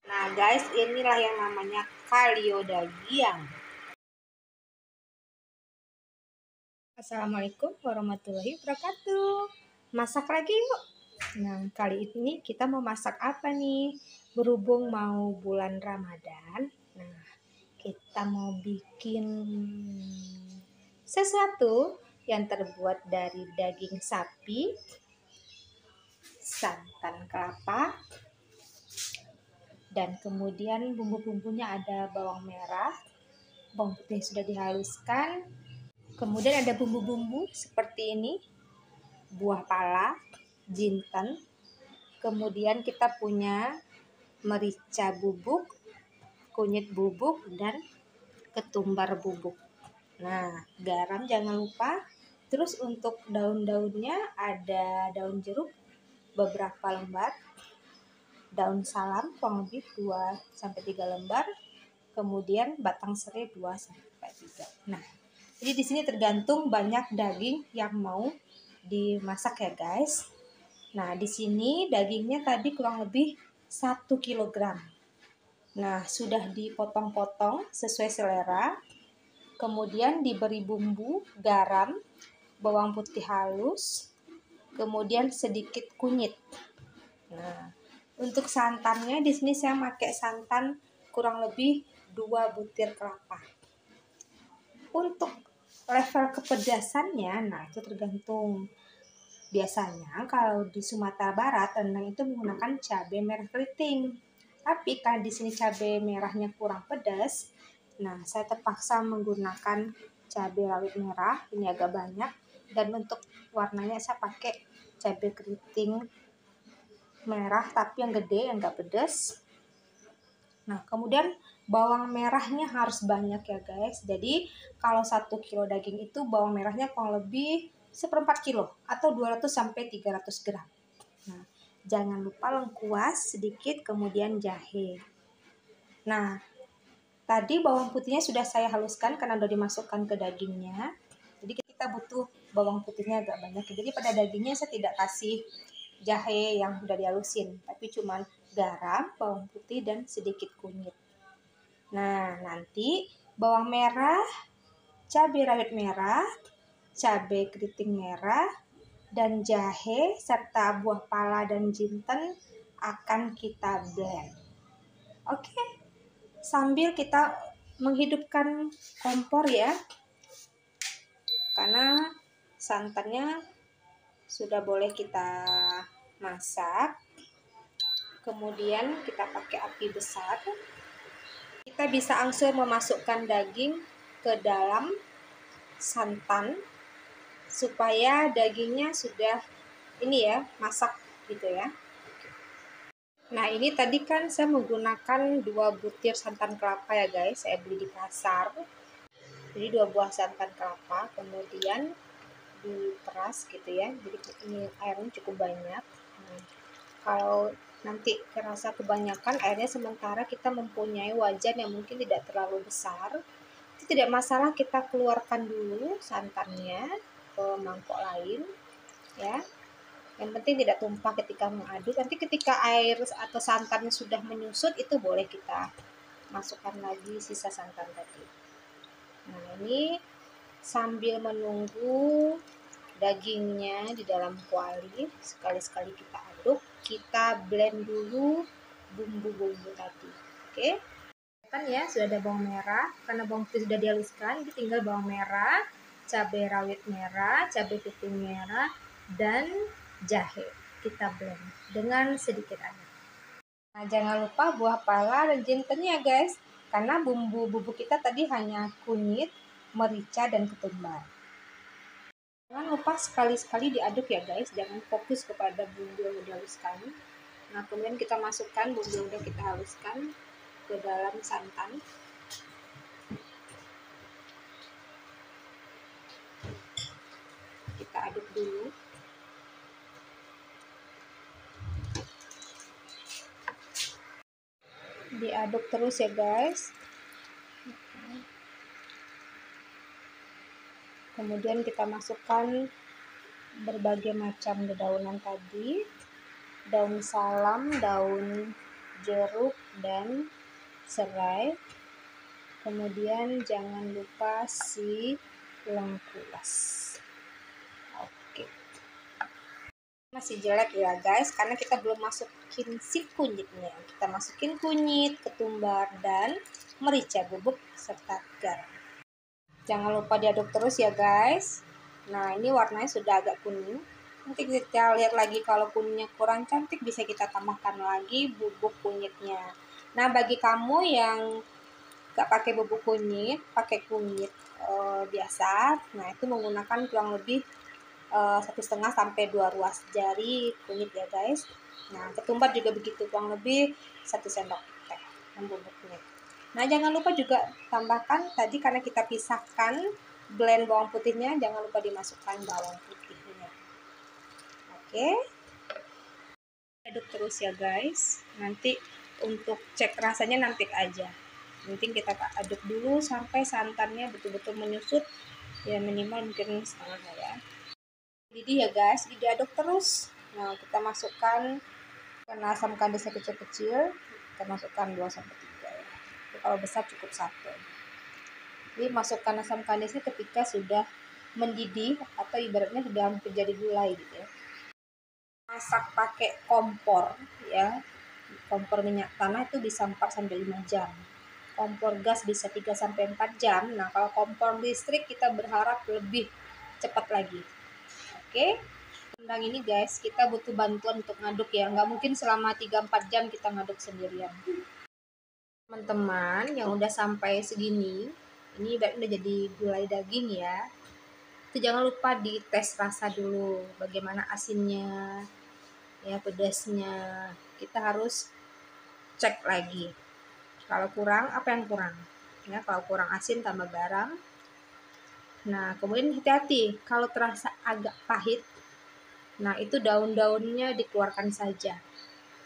Nah guys, inilah yang namanya kalio daging. Assalamualaikum warahmatullahi wabarakatuh. Masak lagi yuk. Nah kali ini kita mau masak apa nih? Berhubung mau bulan Ramadan, nah kita mau bikin sesuatu yang terbuat dari daging sapi, santan kelapa, dan kemudian bumbu-bumbunya ada bawang merah, bawang putih sudah dihaluskan, kemudian ada bumbu-bumbu seperti ini, buah pala, jinten, kemudian kita punya merica bubuk, kunyit bubuk, dan ketumbar bubuk. Nah, garam jangan lupa. Terus untuk daun-daunnya ada daun jeruk beberapa lembar, daun salam kurang lebih 2-3 lembar, kemudian batang serai 2-3. Nah, jadi di sini tergantung banyak daging yang mau dimasak ya guys. Nah, di sini dagingnya tadi kurang lebih 1 kilogram. Nah, sudah dipotong-potong sesuai selera. Kemudian diberi bumbu, garam, bawang putih halus, kemudian sedikit kunyit. Nah, untuk santannya di sini saya pakai santan kurang lebih 2 butir kelapa. Untuk level kepedasannya, nah itu tergantung. Biasanya kalau di Sumatera Barat rendang itu menggunakan cabai merah keriting. Tapi karena di sini cabai merahnya kurang pedas, nah saya terpaksa menggunakan cabai rawit merah, ini agak banyak. Dan untuk warnanya saya pakai cabai keriting merah tapi yang gede, yang enggak pedas. Nah, kemudian bawang merahnya harus banyak ya guys. Jadi kalau 1 kilo daging itu bawang merahnya kurang lebih 1/4 kilo atau 200-300 gram. Nah, jangan lupa lengkuas sedikit, kemudian jahe. Nah, tadi bawang putihnya sudah saya haluskan karena sudah dimasukkan ke dagingnya. Jadi kita butuh bawang putihnya agak banyak. Jadi pada dagingnya saya tidak kasih jahe yang sudah dihalusin, tapi cuman garam, bawang putih, dan sedikit kunyit. Nah, nanti bawang merah, cabai rawit merah, cabai keriting merah, dan jahe serta buah pala dan jinten akan kita blend. Oke, sambil kita menghidupkan kompor ya, karena santannya sudah boleh kita masak. Kemudian kita pakai api besar. Kita bisa langsung memasukkan daging ke dalam santan supaya dagingnya sudah ini ya, masak gitu ya. Nah, ini tadi kan saya menggunakan 2 butir santan kelapa ya guys, saya beli di pasar. Jadi 2 buah santan kelapa, kemudian diperas gitu ya. Jadi ini airnya cukup banyak. Nah, kalau nanti terasa kebanyakan airnya, sementara kita mempunyai wajan yang mungkin tidak terlalu besar, itu tidak masalah, kita keluarkan dulu santannya ke mangkok lain ya. Yang penting tidak tumpah ketika mengaduk. Nanti ketika air atau santannya sudah menyusut, itu boleh kita masukkan lagi sisa santan tadi. Nah, ini sambil menunggu dagingnya di dalam kuali, sekali-sekali kita aduk, kita blend dulu bumbu-bumbu tadi. Oke, kan ya sudah ada bawang merah, karena bawang putih sudah dihaluskan, jadi tinggal bawang merah, cabai rawit merah, cabai keriting merah, dan jahe. Kita blend dengan sedikit air. Nah, jangan lupa buah pala dan jintennya guys, karena bumbu-bumbu kita tadi hanya kunyit, merica, dan ketumbar. Jangan lupa sekali-sekali diaduk ya guys, jangan fokus kepada bumbu yang udah haluskan. Nah, kemudian kita masukkan bumbu yang udah kita haluskan ke dalam santan. Kita aduk dulu. Diaduk terus ya guys. Kemudian kita masukkan berbagai macam dedaunan tadi, daun salam, daun jeruk, dan serai. Kemudian jangan lupa si lengkuas. Oke. Masih jelek ya guys, karena kita belum masukin si kunyitnya. Kita masukin kunyit, ketumbar, dan merica bubuk serta garam. Jangan lupa diaduk terus ya guys. Nah, ini warnanya sudah agak kuning. Nanti kita lihat lagi kalau kuningnya kurang cantik, bisa kita tambahkan lagi bubuk kunyitnya. Nah, bagi kamu yang gak pakai bubuk kunyit, pakai kunyit biasa, nah itu menggunakan kurang lebih 1,5 sampai 2 ruas jari kunyit ya guys. Nah, ketumbar juga begitu, kurang lebih 1 sendok teh bubuk kunyit. Nah, jangan lupa juga tambahkan tadi, karena kita pisahkan blend bawang putihnya, jangan lupa dimasukkan bawang putihnya. Oke. Aduk terus ya guys. Nanti untuk cek rasanya nanti aja. Penting kita aduk dulu sampai santannya betul-betul menyusut, ya minimal mungkin setengah ya. Jadi ya guys, diaduk terus. Nah, kita masukkan karena asam kandisnya kecil-kecil, kita masukkan 2 sampai 3 ya. Kalau besar cukup 1. Jadi masukkan asam kandisnya ketika sudah mendidih atau ibaratnya sudah hampir jadi gulai gitu ya. Masak pakai kompor ya. Kompor minyak tanah itu bisa 4 sampai 5 jam. Kompor gas bisa 3 sampai 4 jam. Nah, kalau kompor listrik kita berharap lebih cepat lagi. Oke. Rendang ini guys, kita butuh bantuan untuk ngaduk ya. Nggak mungkin selama 3-4 jam kita ngaduk sendirian. Teman-teman yang udah sampai segini, ini udah jadi gulai daging ya. Itu jangan lupa dites rasa dulu, bagaimana asinnya, ya pedasnya. Kita harus cek lagi. Kalau kurang, apa yang kurang? Ya, kalau kurang asin tambah garam. Nah, kemudian hati-hati kalau terasa agak pahit. Nah, itu daun-daunnya dikeluarkan saja.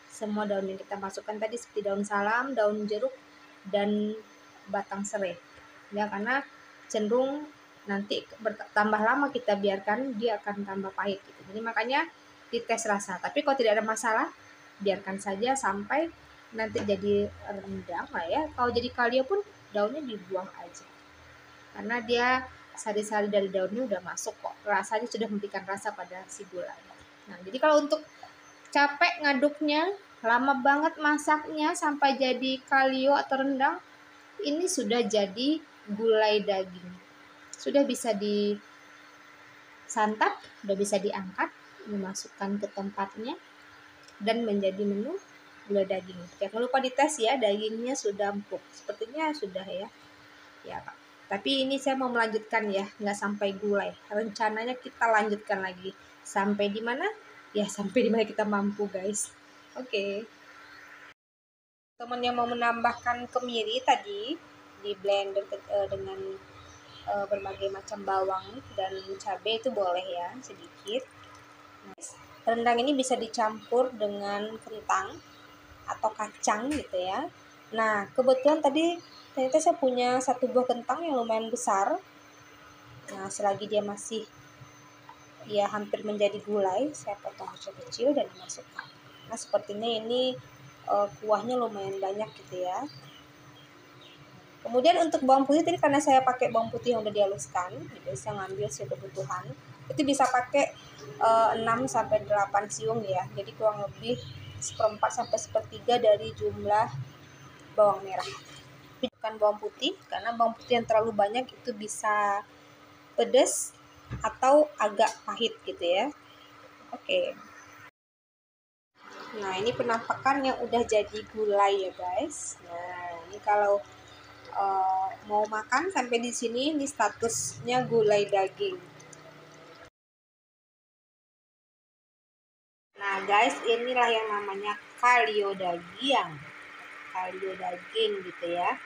Semua daun yang kita masukkan tadi seperti daun salam, daun jeruk, dan batang serai. Ya, karena cenderung nanti bertambah lama kita biarkan, dia akan tambah pahit gitu. Jadi makanya dites rasa. Tapi kalau tidak ada masalah, biarkan saja sampai nanti jadi rendang lah ya. Kalau jadi kalio pun daunnya dibuang aja. Karena dia sari-sari dari daunnya udah masuk kok. Rasanya sudah memberikan rasa pada si gulai. Nah, jadi kalau untuk capek ngaduknya, lama banget masaknya sampai jadi kalio atau rendang, ini sudah jadi gulai daging. Sudah bisa disantap, sudah bisa diangkat, dimasukkan ke tempatnya, dan menjadi menu gulai daging. Jangan lupa dites ya, dagingnya sudah empuk. Sepertinya sudah ya. Ya, Pak. Tapi ini saya mau melanjutkan ya, nggak sampai gulai. Rencananya kita lanjutkan lagi. Sampai di mana? Ya, sampai di mana kita mampu, guys. Oke. Teman yang mau menambahkan kemiri tadi di blender dengan berbagai macam bawang dan cabai itu boleh ya, sedikit. Nah, rendang ini bisa dicampur dengan kentang atau kacang gitu ya. Nah, kebetulan tadi ternyata saya punya 1 buah kentang yang lumayan besar. Nah, selagi dia masih ya hampir menjadi gulai, saya potong kecil-kecil dan dimasukkan. Nah, sepertinya ini kuahnya lumayan banyak gitu ya. Kemudian untuk bawang putih tadi, karena saya pakai bawang putih yang udah dihaluskan, jadi saya ngambil sesuai kebutuhan. Itu bisa pakai 6 sampai 8 siung ya. Jadi kurang lebih 1/4 sampai 1/3 dari jumlah bawang merah. Bukan bawang putih, karena bawang putih yang terlalu banyak itu bisa pedas atau agak pahit gitu ya. Oke. Nah, ini penampakan yang udah jadi gulai ya guys. Nah, ini kalau mau makan sampai di sini, ini statusnya gulai daging. Nah guys, inilah yang namanya kalio daging. Kalio daging gitu ya.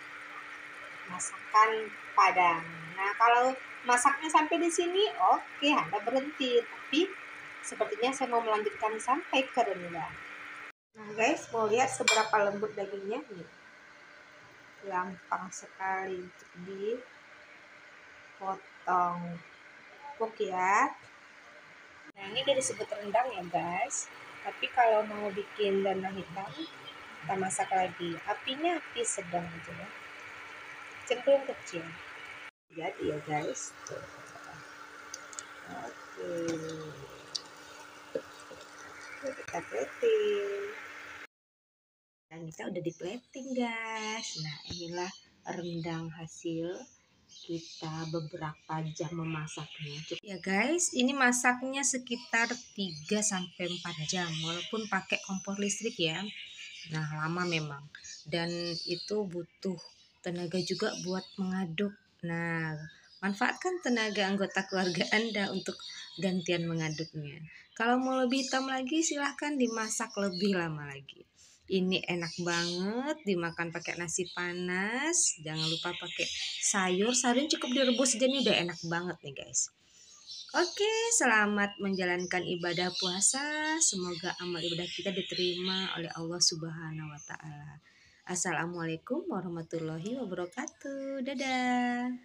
Masakan Padang. Nah, kalau masaknya sampai di sini, oke, Anda berhenti. Tapi sepertinya saya mau melanjutkan sampai ke rendang. Nah guys, mau lihat seberapa lembut dagingnya nih. Gampang sekali untuk dipotong. Oke ya. Nah, ini udah disebut rendang ya guys. Tapi kalau mau bikin dandang hitam, Kita masak lagi. Apinya api sedang aja ya. Cenderung kecil. Jadi ya guys. Tuh. Oke. Kita plating. Dan kita udah di plating guys. Nah inilah rendang hasil kita beberapa jam memasaknya. Ya guys, ini masaknya sekitar 3-4 jam walaupun pakai kompor listrik ya. Nah, lama memang. Dan itu butuh tenaga juga buat mengaduk. Nah, manfaatkan tenaga anggota keluarga Anda untuk gantian mengaduknya. Kalau mau lebih hitam lagi silahkan dimasak lebih lama lagi. Ini enak banget dimakan pakai nasi panas. Jangan lupa pakai sayur. Sayurnya cukup direbus aja nih, udah enak banget nih guys. Oke, selamat menjalankan ibadah puasa. Semoga amal ibadah kita diterima oleh Allah Subhanahu wa taala. Assalamualaikum warahmatullahi wabarakatuh. Dadah.